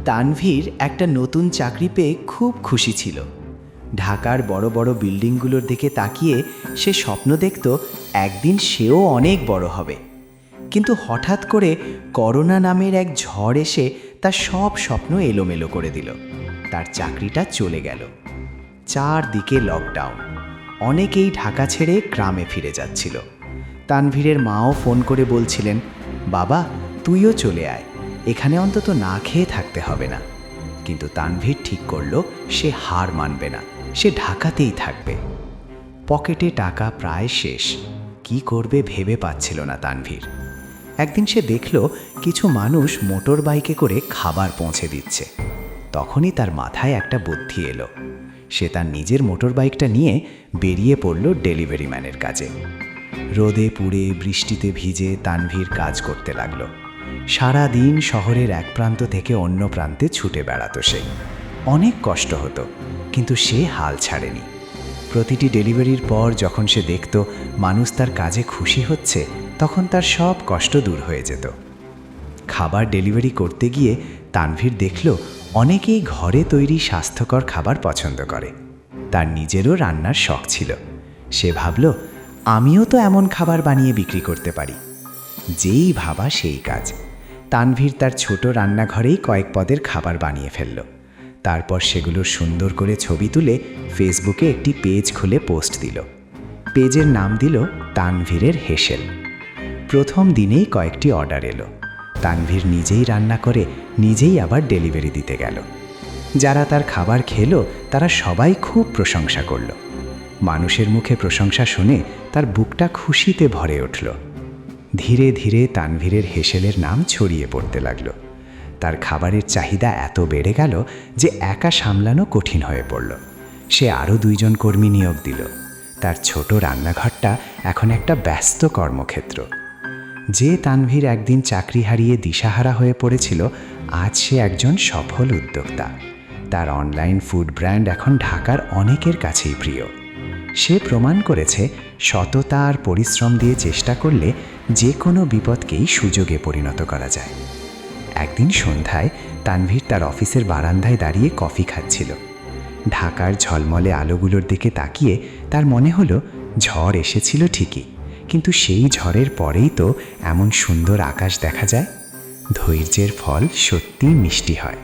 তানভীর একটা নতুন চাকরি পেয়ে খুব খুশি ছিল। ঢাকার বড় বড় বিল্ডিংগুলোর দিকে তাকিয়ে সে স্বপ্ন দেখত একদিন সেও অনেক বড় হবে। কিন্তু হঠাৎ করে করোনা নামের এক ঝড় এসে তার সব স্বপ্ন এলোমেলো করে দিল। তার চাকরিটা চলে গেল। চারদিকে লকডাউন, অনেকেই ঢাকা ছেড়ে গ্রামে ফিরে যাচ্ছিল। তানভীরের মাও ফোন করে বলছিলেন, বাবা তুইও চলে আয়, এখানে অন্তত না খেয়ে থাকতে হবে না। কিন্তু তানভীর ঠিক করল সে হার মানবে না, সে ঢাকাতেই থাকবে। পকেটে টাকা প্রায় শেষ, কি করবে ভেবে পাচ্ছিল না তানভীর। একদিন সে দেখল কিছু মানুষ মোটর বাইকে করে খাবার পৌঁছে দিচ্ছে। তখনই তার মাথায় একটা বুদ্ধি এলো। সে তার নিজের মোটর বাইকটা নিয়ে বেরিয়ে পড়ল ডেলিভারি ম্যানের কাজে। রোদে পুড়ে বৃষ্টিতে ভিজে তানভীর কাজ করতে লাগলো। সারা দিন শহরের এক প্রান্ত থেকে অন্য প্রান্তে ছুটে বেড়াতো সে। অনেক কষ্ট হতো, কিন্তু সে হাল ছাড়েনি। প্রতিটি ডেলিভারির পর যখন সে দেখত মানুষ তার কাজে খুশি হচ্ছে, তখন তার সব কষ্ট দূর হয়ে যেত। খাবার ডেলিভারি করতে গিয়ে তানভীর দেখল অনেকেই ঘরে তৈরি স্বাস্থ্যকর খাবার পছন্দ করে। তার নিজেরও রান্নার শখ ছিল। সে ভাবল, আমিও তো এমন খাবার বানিয়ে বিক্রি করতে পারি। যেই ভাবা সেই কাজ। তানভীর তার ছোট রান্নাঘরেই কয়েক পদের খাবার বানিয়ে ফেলল। তারপর সেগুলোর সুন্দর করে ছবি তুলে ফেসবুকে একটি পেজ খুলে পোস্ট দিল। পেজের নাম দিল তানভীরের হেসেল। প্রথম দিনেই কয়েকটি অর্ডার এলো। তানভীর নিজেই রান্না করে নিজেই আবার ডেলিভারি দিতে গেল। যারা তার খাবার খেলো তারা সবাই খুব প্রশংসা করল। মানুষের মুখে প্রশংসা শুনে তার বুকটা খুশিতে ভরে উঠল। ধীরে ধীরে তানভীরের হেসেলের নাম ছড়িয়ে পড়তে লাগল। তার খাবারের চাহিদা এত বেড়ে গেল যে একা সামলানো কঠিন হয়ে পড়ল। সে আরও 2 জন কর্মী নিয়োগ দিল। তার ছোট রান্নাঘরটা এখন একটা ব্যস্ত কর্মক্ষেত্র। যে তানভীর একদিন চাকরি হারিয়ে দিশাহারা হয়ে পড়েছিল, আজ সে একজন সফল উদ্যোক্তা। তার অনলাইন ফুড ব্র্যান্ড এখন ঢাকার অনেকের কাছেই প্রিয়। সে প্রমাণ করেছে সততা আর পরিশ্রম দিয়ে চেষ্টা করলে যে কোনো বিপদকেই সুযোগে পরিণত করা যায়। একদিন সন্ধ্যায় তানভীর তার অফিসের বারান্দায় দাঁড়িয়ে কফি খাচ্ছিল। ঢাকার ঝলমলে আলোগুলোর দিকে তাকিয়ে তার মনে হলো ঝড় এসেছিল ঠিকই, কিন্তু সেই ঝড়ের পরেই তো এমন সুন্দর আকাশ দেখা যায়। ধৈর্যের ফল সত্যিই মিষ্টি হয়।